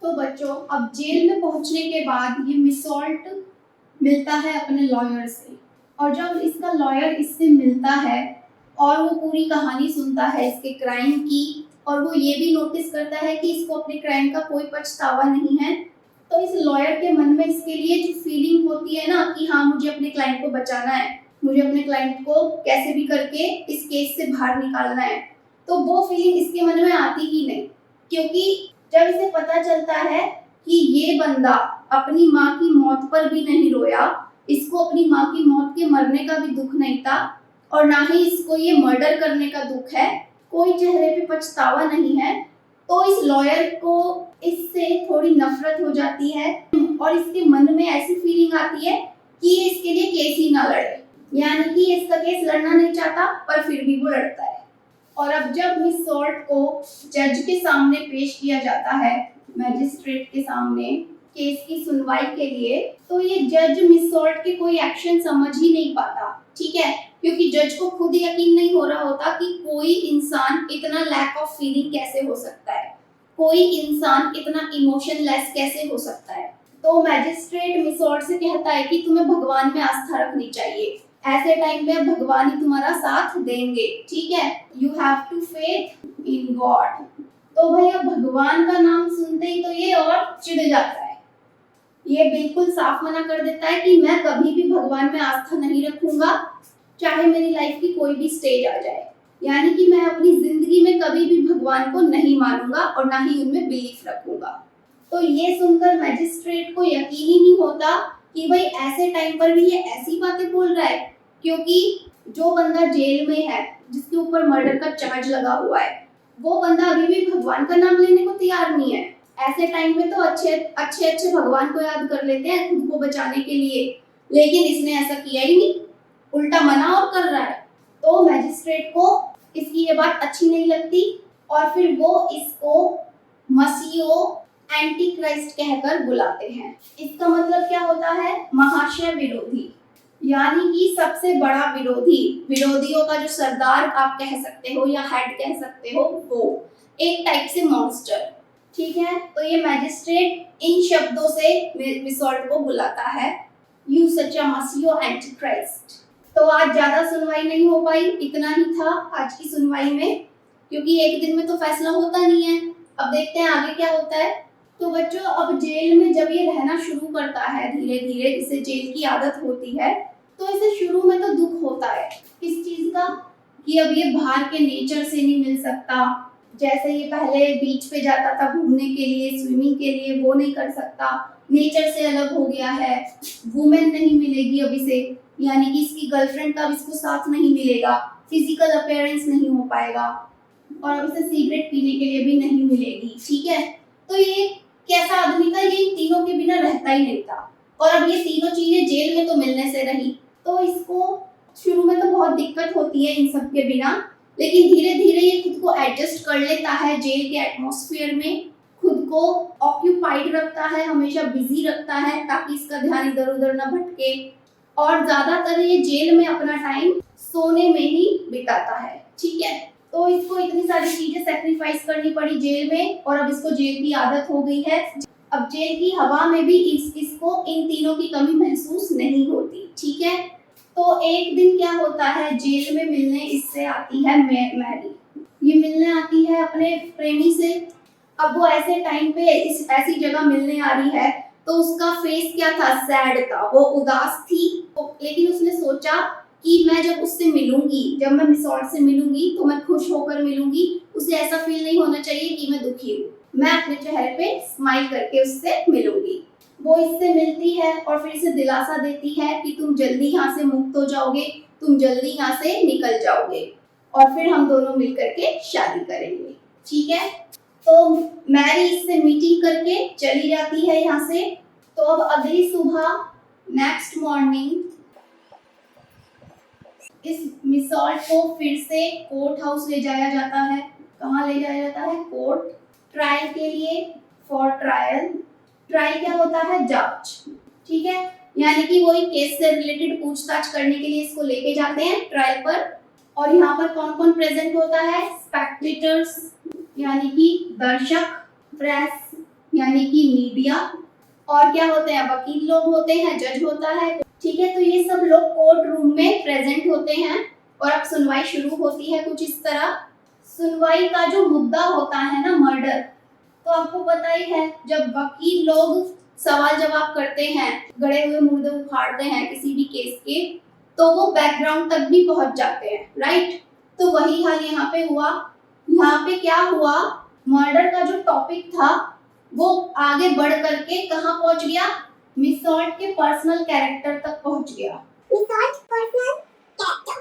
तो बच्चों, अब जेल में पहुंचने के बाद ये मिस सॉल्ट मिलता है अपने लॉयर से, और जब इसका लॉयर इससे मिलता है और वो पूरी कहानी सुनता है इसके क्राइम की, और वो ये भी नोटिस करता है कि इसको अपने क्राइम का कोई पछतावा नहीं है, तो इस लॉयर के मन में इसके लिए जो फीलिंग होती है ना कि हाँ, मुझे अपने क्लाइंट को बचाना है, मुझे अपने क्लाइंट को कैसे भी करके इस केस से बाहर निकालना है, तो वो फीलिंग इसके मन में आती ही नहीं। क्योंकि जब इसे पता चलता है कि ये बंदा अपनी माँ की मौत पर भी नहीं रोया, इसको अपनी माँ की मौत के मरने का भी दुख नहीं था, और ना ही इसको ये मर्डर करने का दुख है, कोई चेहरे पे पछतावा नहीं है, तो इस लॉयर को इससे थोड़ी नफरत हो जाती है और इसके मन में ऐसी फीलिंग आती है कि ये इसके लिए केस ही ना लड़े, यानी कि इसका केस लड़ना नहीं चाहता पर फिर भी वो लड़ता है। और अब जब मिस सॉल्ट को जज के सामने पेश किया जाता है, मैजिस्ट्रेट के सामने केस की सुनवाई के लिए, तो ये जज मिस सॉल्ट के कोई एक्शन समझ ही नहीं पाता, ठीक है, क्योंकि जज को खुद यकीन नहीं हो रहा होता कि कोई इंसान इतना लैक ऑफ फीलिंग कैसे हो सकता है, कोई इंसान इतना इमोशनलेस कैसे हो सकता है। तो मैजिस्ट्रेट मिस सॉल्ट से कहता है कि तुम्हें भगवान में आस्था रखनी चाहिए, ऐसे टाइम में भगवान ही तुम्हारा साथ देंगे, ठीक है, you have to faith in God. तो भैया भगवान का नाम सुनते ही तो ये और चिढ़ जाता है, ये बिल्कुल साफ मना कर देता है कि मैं कभी भी भगवान में आस्था नहीं रखूंगा, चाहे मेरी लाइफ की कोई भी स्टेज आ जाए, यानी कि मैं अपनी जिंदगी में कभी भी भगवान को नहीं मानूंगा और ना ही उनमें बिलीफ रखूंगा। तो ये सुनकर मैजिस्ट्रेट को यकीन ही नहीं होता कि भाई ऐसे टाइम पर भी ये ऐसी बातें बोल रहा है, क्योंकि जो बंदा जेल में है, जिसके ऊपर मर्डर का चार्ज लगा हुआ है, वो बंदा अभी भी भगवान का नाम लेने को तैयार नहीं है। ऐसे टाइम में तो अच्छे भगवान को याद कर लेते हैं खुद को बचाने के लिए, लेकिन इसने ऐसा किया ही नहीं, उल्टा मना और कर रहा है। तो मैजिस्ट्रेट को इसकी ये बात अच्छी नहीं लगती और फिर वो इसको मसीहो एंटी क्राइस्ट कहकर बुलाते हैं। इसका मतलब क्या होता है? महाशय विरोधी, यानी कि सबसे बड़ा विरोधी, विरोधियों का जो सरदार आप कह सकते हो या हेड कह सकते हो, वो एक टाइप से मॉन्स्टर, ठीक है। तो ये मैजिस्ट्रेट इन शब्दों से मिस सॉल्ट को बुलाता है, यू सच अ मसीहो एंटी क्राइस्ट। तो आज ज्यादा सुनवाई नहीं हो पाई, इतना ही था आज की सुनवाई में, क्योंकि एक दिन में तो फैसला होता नहीं है। अब देखते हैं आगे क्या होता है। तो बच्चों, अब जेल में जब ये रहना शुरू करता है धीरे धीरे, इसे जेल की आदत होती है, तो इसे शुरू में तो दुख होता है किस चीज का, कि अब ये बाहर के नेचर से नहीं मिल सकता, जैसे ये पहले बीच पे जाता था घूमने के लिए, स्विमिंग के लिए, वो नहीं कर सकता, नेचर से अलग हो गया है, वुमेन नहीं मिलेगी अब इसे, यानी कि इसकी गर्लफ्रेंड का इसको साथ नहीं मिलेगा, फिजिकल अपीयरेंस नहीं हो पाएगा, और अब इसे सिगरेट पीने के लिए भी नहीं मिलेगी, ठीक है। तो ये कैसा आदमी था, ये इन तीनों के बिना रहता ही नहीं था, और अब ये तीनों चीजें जेल में तो मिलने से रही, तो इसको शुरू में तो बहुत दिक्कत होती है इन सब के बिना, लेकिन धीरे धीरे ये खुद को एडजस्ट कर लेता है जेल के एटमॉस्फेयर में, खुद को ऑक्यूपाइड रखता है, हमेशा बिजी रखता है ताकि इसका ध्यान इधर उधर न भटके, और ज्यादातर ये जेल में अपना टाइम सोने में ही बिताता है, ठीक है। तो इसको इतनी सारी चीजें सेक्रीफाइस करनी पड़ी जेल में, और अब इसको जेल की आदत हो गई है, अब जेल की हवा में भी इसको इन तीनों की कमी महसूस नहीं होती, ठीक है। तो एक दिन क्या होता है, जेल में मिलने इससे आती है मैरी, ये मिलने आती है अपने प्रेमी से। अब वो ऐसे टाइम पे ऐसी जगह मिलने आ रही है, तो उसका फेस क्या था, सैड था, वो उदास थी, लेकिन उसने सोचा कि मैं जब उससे मिलूंगी, जब मैं मिस सॉल्ट से मिलूंगी तो मैं खुश होकर मिलूंगी, उसे ऐसा फील नहीं होना चाहिए कि मैं दुखी हूँ, मैं अपने चेहरे पे स्माइल करके उससे मिलूंगी। वो इससे मिलती है और फिर इसे दिलासा देती है कि तुम जल्दी यहाँ से मुक्त हो जाओगे, तुम जल्दी यहाँ से निकल जाओगे, और फिर हम दोनों मिलकर के शादी करेंगे, ठीक है। तो मैरी इससे मीटिंग करके चली जाती है यहाँ से। तो अब अगली सुबह, नेक्स्ट मॉर्निंग, इस मिस सॉल्ट को फिर से कोर्ट हाउस ले जाया जाता है। कहाँ ले जाया जाता है? कोर्ट, ट्रायल के लिए, फॉर ट्रायल। ट्रायल क्या होता है? जांच, ठीक है, यानी कि वही केस से रिलेटेड पूछताछ करने के लिए इसको लेके जाते हैं ट्रायल पर। और यहाँ पर कौन कौन प्रेजेंट होता है? स्पेक्टेटर्स, यानी कि दर्शक, प्रेस, यानी कि मीडिया, और क्या होते हैं, वकील लोग होते हैं, जज होता है। ठीक है, तो ये सब लोग कोर्ट रूम में प्रेजेंट होते हैं और अब सुनवाई शुरू होती है कुछ इस तरह। सुनवाई का जो मुद्दा होता है ना, मर्डर, तो आपको पता ही है, जब वकील लोग सवाल जवाब करते हैं, गड़े हुए मुर्दे उखाड़ते हैं किसी भी केस के, तो वो बैकग्राउंड तक भी पहुंच जाते हैं, राइट। तो वही हाल यहाँ पे हुआ। यहाँ पे क्या हुआ, मर्डर का जो टॉपिक था वो आगे बढ़ करके कहाँ पहुंच गया, मिसॉल्ट के पर्सनल कैरेक्टर तक पहुंच गया। मिसॉल्ट पर्सनल कैरेक्टर,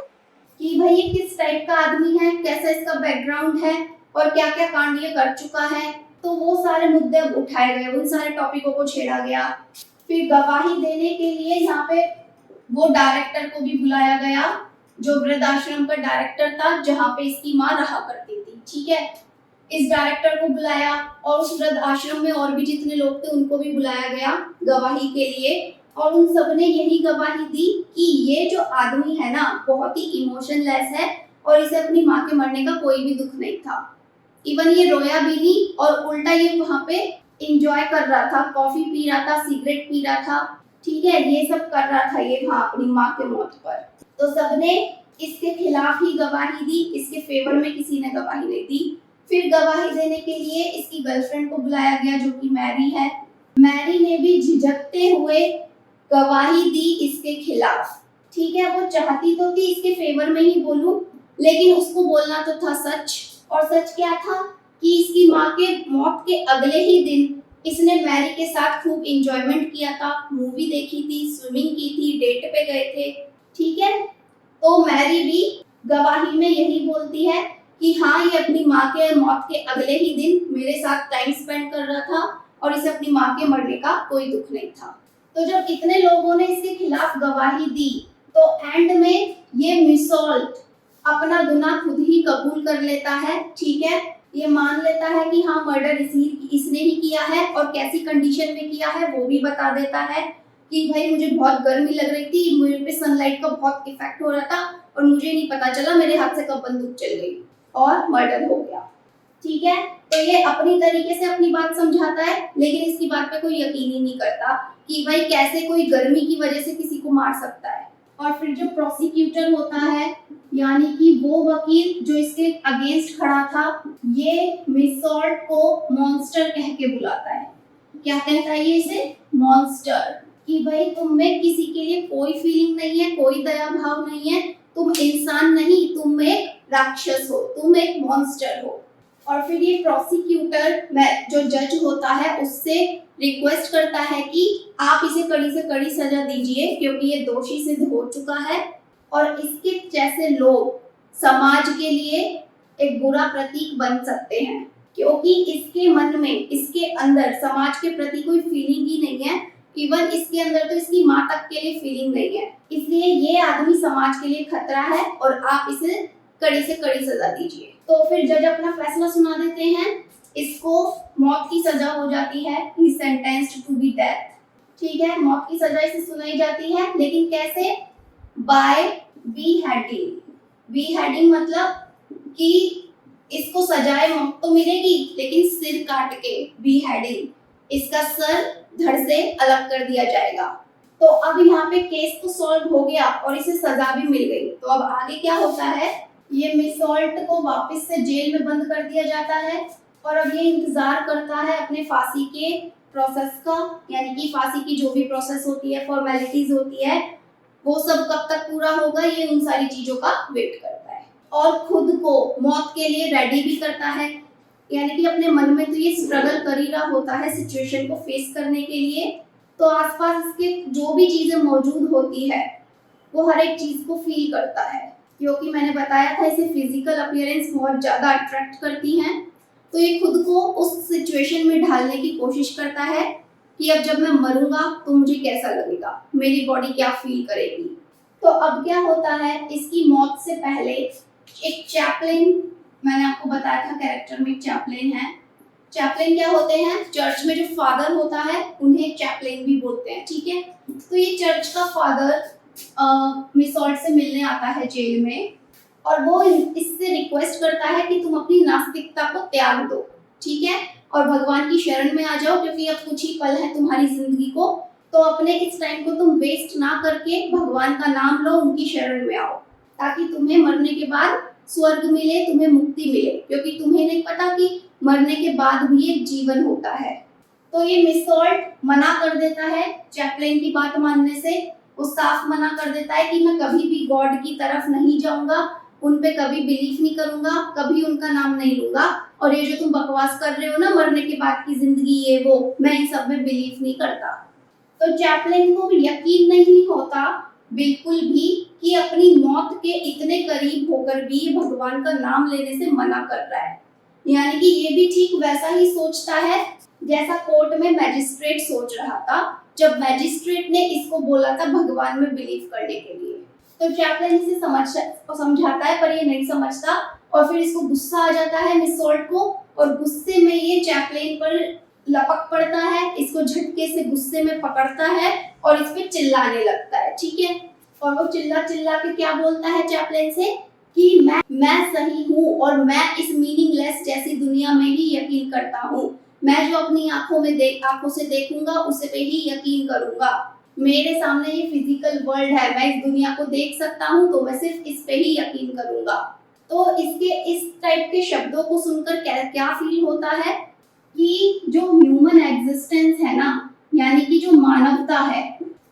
कि भाई ये किस टाइप का आदमी है, कैसा इसका बैकग्राउंड है और क्या क्या कांड ये कर चुका है। तो वो सारे मुद्दे अब उठाए गए, उन सारे टॉपिकों को छेड़ा गया। फिर गवाही देने के लिए यहाँ पे वो डायरेक्टर को भी बुलाया गया, जो वृद्धाश्रम का डायरेक्टर था जहाँ पे इसकी माँ रहा करती थी। ठीक है, इस डायरेक्टर को बुलाया और उस वृद्ध आश्रम में और भी जितने लोग थे उनको भी बुलाया गया गवाही के लिए, और उन सब ने यही गवाही दी कि ये जो आदमी है ना, बहुत ही इमोशनलेस है और इसे अपनी माँ के मरने का कोई भी दुख नहीं था। इवन ये रोया भी नहीं और उल्टा ये वहाँ पे एंजॉय कर रहा था, कॉफी पी रहा था, सिगरेट पी रहा था। ठीक है, ये सब कर रहा था ये वहाँ अपनी माँ के मौत पर। तो सबने इसके खिलाफ ही गवाही दी, इसके फेवर में किसी ने गवाही नहीं दी। फिर गवाही देने के लिए इसकी गर्लफ्रेंड को बुलाया गया जो कि मैरी है। मैरी ने भी झिझकते हुए गवाही दी इसके खिलाफ। ठीक है, वो चाहती तो थी इसके फेवर में ही बोलूं, लेकिन उसको बोलना तो था सच। और सच क्या था कि इसकी माँ के मौत के अगले ही दिन इसने मैरी के साथ खूब एंजॉयमेंट किया था, मूवी देखी थी, स्विमिंग की थी, डेट पे गए थे। ठीक है, तो मैरी भी गवाही में यही बोलती है कि हाँ, ये अपनी माँ के मौत के अगले ही दिन मेरे साथ टाइम स्पेंड कर रहा था और इसे अपनी माँ के मरने का कोई दुख नहीं था। तो जब इतने लोगों ने इसके खिलाफ गवाही दी, तो एंड में ये मिसॉल्ट अपना गुनाह खुद ही कबूल कर लेता है। ठीक है, ये मान लेता है कि हाँ, मर्डर इसने ही किया है और कैसी कंडीशन में किया है वो भी बता देता है कि भाई मुझे बहुत गर्मी लग रही थी, मेरे पे सनलाइट का बहुत इफेक्ट हो रहा था और मुझे नहीं पता चला मेरे हाथ से कब बंदूक चल गई और मर्डर हो गया। ठीक है, तो ये अपनी तरीके से अपनी बात समझाता है, लेकिन इसकी बात पे कोई यकीन ही नहीं करता कि भाई कैसे कोई गर्मी की वजह से किसी को मार सकता है। और फिर जो प्रोसिक्यूटर होता है, यानी कि वो वकील जो इसके अगेंस्ट खड़ा था, ये मिसॉल्ट को मॉन्स्टर कह के बुलाता है। क्या कहता है ये इसे, मॉन्स्टर, कि भाई तुम में किसी के लिए कोई फीलिंग नहीं है, कोई दया भाव नहीं है, तुम इंसान नहीं, तुम एक राक्षस हो, तुम एक मॉन्स्टर हो। और फिर ये प्रोसिक्यूटर जो जज होता है उससे रिक्वेस्ट करता है कि आप इसे कड़ी से कड़ी सजा दीजिए क्योंकि ये दोषी सिद्ध हो चुका है और इसके जैसे लोग समाज के लिए एक बुरा प्रतीक बन सकते हैं, क्योंकि इसके मन में, इसके अंदर समाज के प्रति कोई फीलिंग ही नहीं है। इवन इसके अंदर तो इसकी माँ तक के लिए फीलिंग नहीं है, इसलिए ये आदमी समाज के लिए खतरा है और आप इसे कड़ी से कड़ी सजा दीजिए। तो फिर जज अपना फैसला सुना देते हैं, इसको मौत की सजा हो जाती है, ही सेंटेंस्ड टू बी डेथ। ठीक है, मौत की सजा इसे सुनाई जाती है, लेकिन कैसे, बाय बीहेडिंग। बीहेडिंग मतलब कि इसको सजाए मौत तो मिलेगी लेकिन सिर काट के, बीहेडिंग, इसका सर धड़ से अलग कर दिया जाएगा। तो अब यहाँ पे केस तो सॉल्व हो गया और इसे सजा भी मिल गई। तो अब आगे क्या होता है, ये मिसॉल्ट को वापस से जेल में बंद कर दिया जाता है और अब ये इंतजार करता है अपने फांसी के प्रोसेस का, यानी कि फांसी की जो भी प्रोसेस होती है, फॉर्मेलिटीज होती है, वो सब कब तक पूरा होगा, ये उन सारी चीजों का वेट करता है और खुद को मौत के लिए रेडी भी करता है। यानी कि अपने मन में तो ये स्ट्रगल कर ही रहा होता है सिचुएशन को फेस करने के लिए। तो आसपास इसके जो भी चीजें मौजूद होती है वो हर एक चीज को फील करता है, क्योंकि मैंने बताया था इसे फिजिकल अपीयरेंस बहुत ज्यादा अट्रैक्ट करती हैं। तो ये खुद को उस सिचुएशन में ढालने की कोशिश करता है कि अब जब मैं मरूंगा तो मुझे कैसा लगेगा, मेरी बॉडी क्या फील करेगी। तो अब क्या होता है, इसकी मौत से पहले एक चैपलिन, मैंने आपको बताया था कैरेक्टर में एक चैपलिन है। चैपलिन क्या होते हैं, चर्च में जो फादर होता है उन्हें चैपलिन भी बोलते हैं। ठीक है, तो ये चर्च का फादर मिसॉल्ट से मिलने आता है जेल में और वो इससे रिक्वेस्ट करता है कि तुम अपनी नास्तिकता को त्याग दो। ठीक है, और भगवान की शरण में आ जाओ, क्योंकि अब कुछ ही पल है तुम्हारी जिंदगी को। तो अपने इस टाइम को तुम वेस्ट ना करके भगवान का नाम लो, उनकी शरण में आओ, ताकि तुम्हें मरने के बाद स्वर्ग मिले, तुम्हें मुक्ति मिले, क्योंकि तुम्हें नहीं पता कि मरने के बाद भी एक जीवन होता है। तो ये मिस सॉल्ट मना कर देता है चैपलिन की बात मानने से। वो साफ मना कर देता है कि मैं कभी भी गॉड की तरफ नहीं जाऊंगा, उन पे कभी बिलीव नहीं करूंगा, कभी उनका नाम नहीं लूंगा, और ये जो तुम बकवास कर रहे हो ना मरने के बाद की जिंदगी ये वो, मैं इन सब में बिलीव नहीं करता। तो चैपलिन को यकीन नहीं होता बिल्कुल भी कि अपनी मौत के इतने करीब होकर भी ये भगवान का नाम लेने से मना कर रहा है। यानी कि ये भी ठीक वैसा ही सोचता है जैसा कोर्ट में मैजिस्ट्रेट सोच रहा था जब मैजिस्ट्रेट ने इसको बोला था भगवान में बिलीव करने के लिए। तो चैपलिन इसे समझाता है, पर ये नहीं समझता, और फिर इसको गुस्सा आ जाता है मिस सॉल्ट को, और गुस्से में ये चैपलिन पर लपक पड़ता है, इसको झटके से गुस्से में पकड़ता है और इस पे चिल्लाने लगता है। ठीक है, और वो चिल्ला चिल्ला के क्या बोलता है चैपलिन से कि मैं सही हूँ और मैं इस मीनिंगलेस जैसी दुनिया में ही यकीन करता हूँ। मैं जो अपनी आंखों से देखूंगा उसे पे ही यकीन करूंगा। मेरे सामने ये फिजिकल वर्ल्ड है, मैं इस दुनिया को देख सकता हूँ, तो मैं सिर्फ इस पे ही यकीन करूंगा। तो इसके इस टाइप के शब्दों को सुनकर क्या फील होता है कि जो ह्यूमन एग्जिस्टेंस है ना, यानी कि जो मानवता है,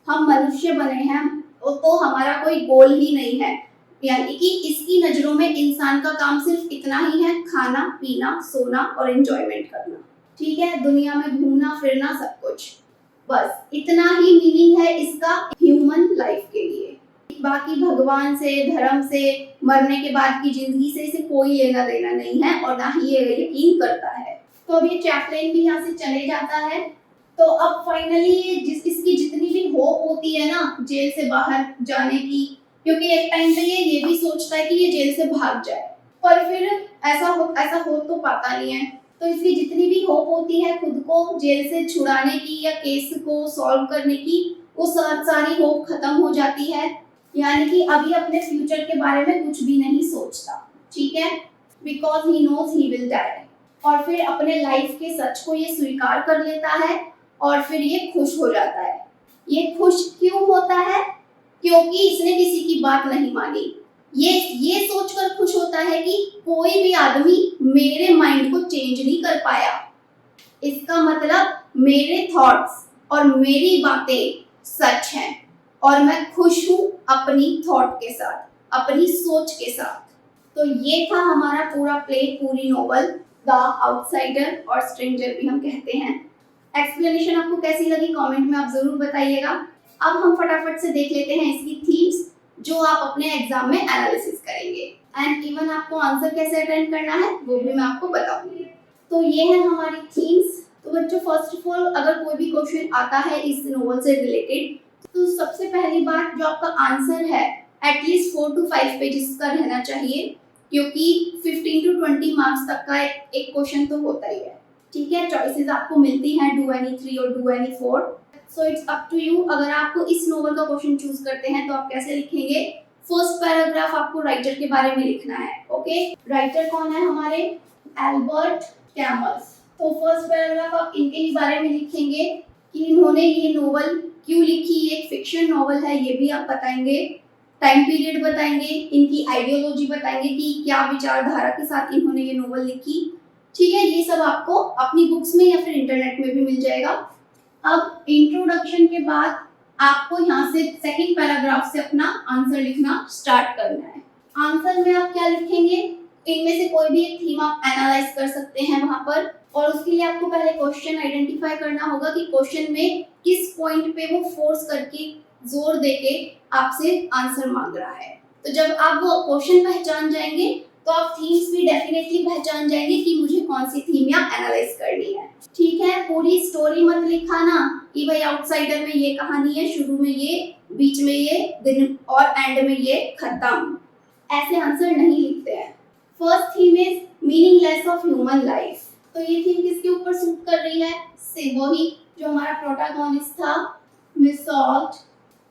हम मनुष्य बने हैं, तो हमारा कोई गोल ही नहीं है। यानी कि इसकी नजरों में इंसान का काम सिर्फ इतना ही है, खाना पीना सोना और एंजॉयमेंट करना। ठीक है, दुनिया में घूमना फिरना सब कुछ, बस इतना ही मीनिंग है इसका ह्यूमन लाइफ के लिए। बाकी भगवान से, धर्म से, मरने के बाद की जिंदगी से इसे कोई लेना देना नहीं है, और ना ही ये यकीन करता है। तो अब ये चैपलिन भी यहाँ से चले जाता है। तो अब फाइनली इसकी जितनी भी होप होती है ना जेल से बाहर जाने की, क्योंकि एक टाइम पे ये भी सोचता है कि ये जेल से भाग जाए, पर फिर ऐसा हो तो पाता नहीं है। तो इसकी जितनी भी होप होती है खुद को जेल से छुड़ाने की या केस को सॉल्व करने की, वो सारी होप खत्म हो जाती है। यानी कि अभी अपने फ्यूचर के बारे में कुछ भी नहीं सोचता। ठीक है, because he knows he will die. और फिर अपने लाइफ के सच को ये स्वीकार कर लेता है और फिर ये खुश हो जाता है। ये खुश क्यों होता है? क्योंकि इसने किसी की बात नहीं मानी। ये सोचकर खुश होता है कि कोई भी आदमी मेरे माइंड को चेंज नहीं कर पाया। इसका मतलब मेरे थॉट्स और मेरी बातें सच हैं, और मैं खुश हूँ अपनी थॉट के साथ, अपनी सोच के साथ। तो ये था हमारा पूरा प्ले, पूरी नोवेल द आउटसाइडर, और स्ट्रेंजर भी हम कहते हैं। एक्सप्लेनेशन आपको कैसी लगी कमेंट में आप जरूर बताइएगा। अब हम फटाफट से देख लेते हैं इसकी थीम्स जो आप अपने एग्जाम में एनालिसिस करेंगे, एंड इवन आपको आंसर कैसे अटेंड करना है वो भी मैं आपको बताऊंगी। तो ये है हमारी थीम्स। तो बच्चों, फर्स्ट ऑफ ऑल अगर कोई भी क्वेश्चन आता है इस नोवेल से रिलेटेड, तो सबसे पहली बात जो आपका आंसर है एटलीस्ट 4 to 5 पेजेस का रहना चाहिए, क्योंकि 15 to 20 मार्क्स तक का एक क्वेश्चन तो होता ही है। ठीक है, चॉइसेस आपको मिलती हैं डू एनी 3 और do any 4। So it's up to you. अगर आप इस नोवेल का क्वेश्चन चूज करते हैं तो आप कैसे लिखेंगे? फर्स्ट पैराग्राफ आपको राइटर के बारे में लिखना है। ओके, राइटर कौन है हमारे? एल्बर्ट कैमस। तो फर्स्ट पैराग्राफ आप इनके ही बारे में लिखेंगे कि इन्होंने ये नोवेल क्यों लिखी, एक फिक्शन नोवेल है ये भी आप बताएंगे, टाइम पीरियड बताएंगे, इनकी आइडियोलॉजी बताएंगे कि क्या विचारधारा के साथ इन्होंने ये नोवेल लिखी। ठीक है, ये सब आपको अपनी बुक्स में या फिर इंटरनेट में भी मिल जाएगा। अब इंट्रोडक्शन के बाद आपको यहाँ से सेकंड पैराग्राफ से अपना आंसर लिखना स्टार्ट करना है। आंसर में आप क्या लिखेंगे? इनमें से कोई भी एक थीम आप एनालाइज कर सकते हैं वहां पर, और उसके लिए आपको पहले क्वेश्चन आइडेंटिफाई करना होगा कि क्वेश्चन में किस पॉइंट पे वो फोर्स करके जोर देके आपसे आंसर मांग रहा है। तो जब आप वो क्वेश्चन पहचान जाएंगे तो आप थीम्स भी डेफिनेटली पहचान जाएंगे कि मुझे कौन सी थीम यहाँ एनालाइज करनी है। ठीक है, पूरी स्टोरी मत लिखाना कि भाई आउटसाइडर में ये कहानी है, शुरू में ये, बीच में ये, दिन और एंड में ये खत्म। ऐसे आंसर नहीं लिखते हैं। First theme is meaningless of human life. तो ये थीम किसके ऊपर सूट कर रही है? से वही जो हमारा प्रोटैगनिस्ट था मिस सॉल्ट,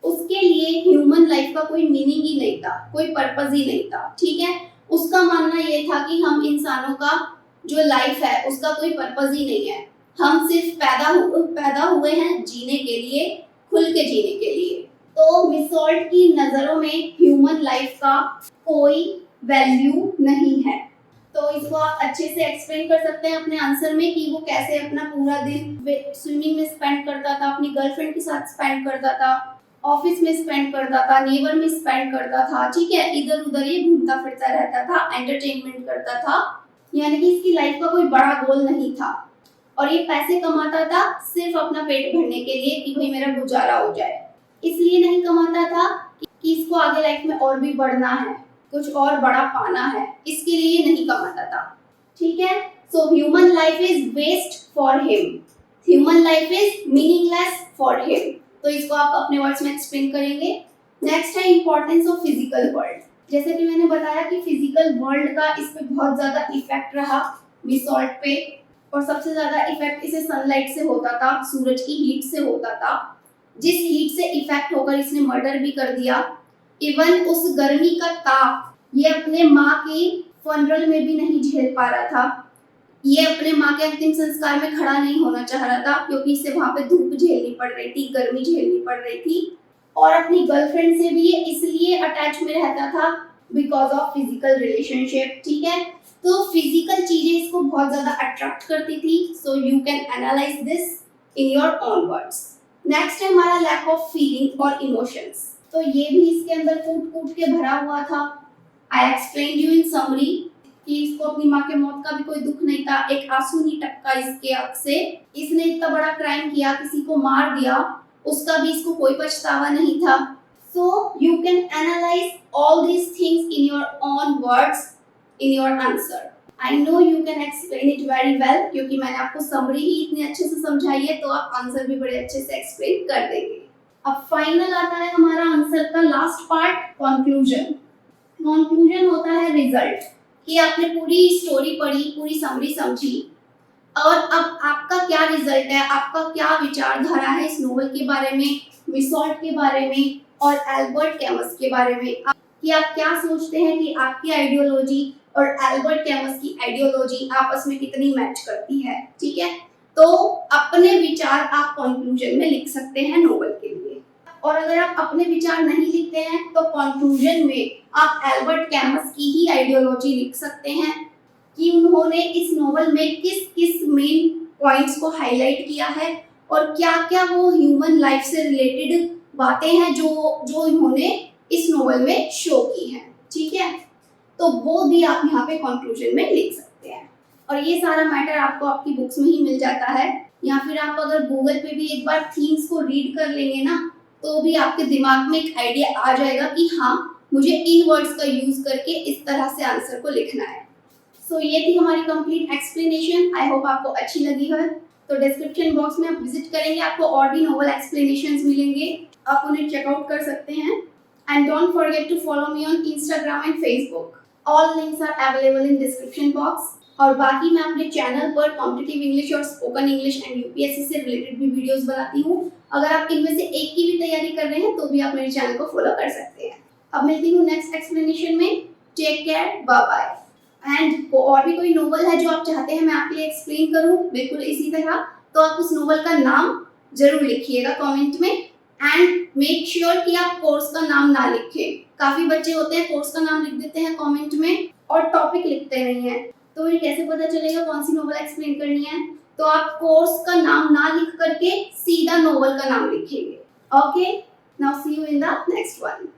उसके लिए ह्यूमन लाइफ का कोई मीनिंग ही नहीं था, कोई पर्पस ही नहीं था। ठीक है, उसका मानना ये था कि हम इंसानों का जो लाइफ है उसका कोई पर्पज ही नहीं है। हम सिर्फ पैदा हुए हैं जीने के लिए, खुल के जीने के लिए। तो मिस सॉल्ट की नजरों में ह्यूमन लाइफ का कोई वैल्यू नहीं है। तो इसको आप अच्छे से एक्सप्लेन कर सकते हैं अपने आंसर में कि वो कैसे अपना पूरा दिन स्विमिंग में स्पेंड करता था, अपनी गर्लफ्रेंड के साथ स्पेंड करता था, ऑफिस में स्पेंड करता था, नेबर में स्पेंड करता था, ठीक है, इधर उधर ये घूमता फिरता रहता था, एंटरटेनमेंट करता था। यानी कि इसकी लाइफ का कोई बड़ा गोल नहीं था और ये पैसे कमाता था सिर्फ अपना पेट भरने के लिए कि भाई मेरा गुजारा हो जाए। इसलिए नहीं कमाता था कि इसको आगे लाइफ में और भी बढ़ना है, कुछ और बड़ा पाना है, इसके लिए नहीं कमाता था। ठीक है, so human life is waste for him, human life is meaningless for him. तो इसको आप अपने वर्ड्स में एक्सप्लेन करेंगे। नेक्स्ट है इंपॉर्टेंस ऑफ फिजिकल वर्ल्ड। जैसे कि मैंने बताया कि फिजिकल वर्ल्ड का इस पे बहुत ज्यादा इफेक्ट रहा मिस सॉल्ट पे, और सबसे ज्यादा इफेक्ट इसे सनलाइट से होता था, सूरज की हीट से होता था, जिस हीट से इफेक्ट होकर इसने मर्डर भी कर दिया। इवन उस गर्मी का ताप ये अपने माँ के फनरल में भी नहीं झेल पा रहा था, ये अपने माँ के अंतिम संस्कार में खड़ा नहीं होना चाह रहा था क्योंकि इसे वहां पे धूप झेलनी पड़ रही थी, गर्मी झेलनी पड़ रही थी। और अपनी गर्लफ्रेंड से भी ये इसलिए अटैच में रहता था बिकॉज ऑफ फिजिकल रिलेशनशिप। ठीक है, तो फिजिकल चीजें इसको बहुत ज्यादा अट्रैक्ट करती थी। So you can analyse this in your own words. Next है हमारा लैक ऑफ फीलिंग और इमोशंस। तो ये भी इसके अंदर कूट कूट के भरा हुआ था। I explain you in summary कि इसको अपनी माँ के मौत का भी कोई दुख नहीं था, एक आंसू नहीं टपका इसके आंख से। इसने इतना बड़ा क्राइम किया, किसी को मार दिया, उसका भी इसको कोई पछतावा नहीं था। So you can analyze all these things in your own words in your answer. I know you can explain it very well क्योंकि मैंने आपको समरी ही इतने अच्छे से समझाई है, तो आप आंसर भी बड़े अच्छे से एक्सप्लेन कर देंगे। अब फाइनल आता है हमारा आंसर का लास्ट पार्ट, कंक्लूजन। कंक्लूजन होता है रिजल्ट, कि आपने पूरी स्टोरी पढ़ी, पूरी समरी समझी, और अब आपका क्या रिजल्ट है, आपका क्या विचारधारा है इस नोवेल के बारे में, मिस सॉल्ट के बारे में और एल्बर्ट कैमस के बारे में, कि आप क्या सोचते हैं कि आपकी आइडियोलॉजी और एल्बर्ट कैमस की आइडियोलॉजी आपस में कितनी मैच करती है। ठीक है, तो अपने विचार आप कंक्लूजन में लिख सकते हैं नोवेल के लिए। और अगर आप अपने विचार नहीं लिखते हैं तो कंक्लूजन में आप एल्बर्ट कैमस की ही आइडियोलॉजी लिख सकते हैं कि उन्होंने इस नोवेल में किस किस मेन पॉइंट्स को हाईलाइट किया है और क्या क्या वो ह्यूमन लाइफ से रिलेटेड बातें हैं जो इन्होंने इस नोवेल में शो की हैं। ठीक है, तो वो भी आप यहाँ पे कंक्लूजन में लिख सकते हैं। और ये सारा मैटर आपको आपकी बुक्स में ही मिल जाता है, या फिर आप अगर गूगल पे भी एक बार थीम्स को रीड कर लेंगे ना, तो भी आपके दिमाग में एक आइडिया आ जाएगा कि हाँ, मुझे इन वर्ड्स का यूज करके इस तरह से आंसर को लिखना है। सो ये थी हमारी कंप्लीट एक्सप्लेनेशन। आई होप आपको अच्छी लगी है। तो डिस्क्रिप्शन बॉक्स में आप विजिट करेंगे, आपको और भी नोवेल एक्सप्लेनेशंस मिलेंगे, आप उन्हें चेकआउट कर सकते हैं। And don't forget to follow me on Instagram and Facebook. All links are available in description box. और बाकी मैं अपने चैनल पर कॉम्पिटिटिव इंग्लिश और स्पोकन इंग्लिश एंड यूपीएससी से रिलेटेड भी वीडियोस बनाती हूँ। अगर आप इनमें से एक की भी तैयारी कर रहे हैं तो भी आप मेरे चैनल को फॉलो कर सकते हैं। अब मिलती हूँ नेक्स्ट एक्सप्लेनेशन में। Take care, bye bye. And और भी कोई नोवेल है जो आप चाहते हैं मैं आपके लिए एक्सप्लेन करूं बिल्कुल इसी तरह, तो आप उस नोवेल का नाम जरूर लिखिएगा कमेंट में। एंड मेक श्योर कि आप कोर्स का नाम ना लिखें। काफी बच्चे होते हैं कोर्स का नाम लिख देते हैं कमेंट में और टॉपिक लिखते नहीं है, तो ये कैसे पता चलेगा कौन सी नोवेल एक्सप्लेन करनी है। तो आप कोर्स का नाम ना लिख करके सीधा नोवेल का नाम लिखेंगे। Okay, now see you in the next one.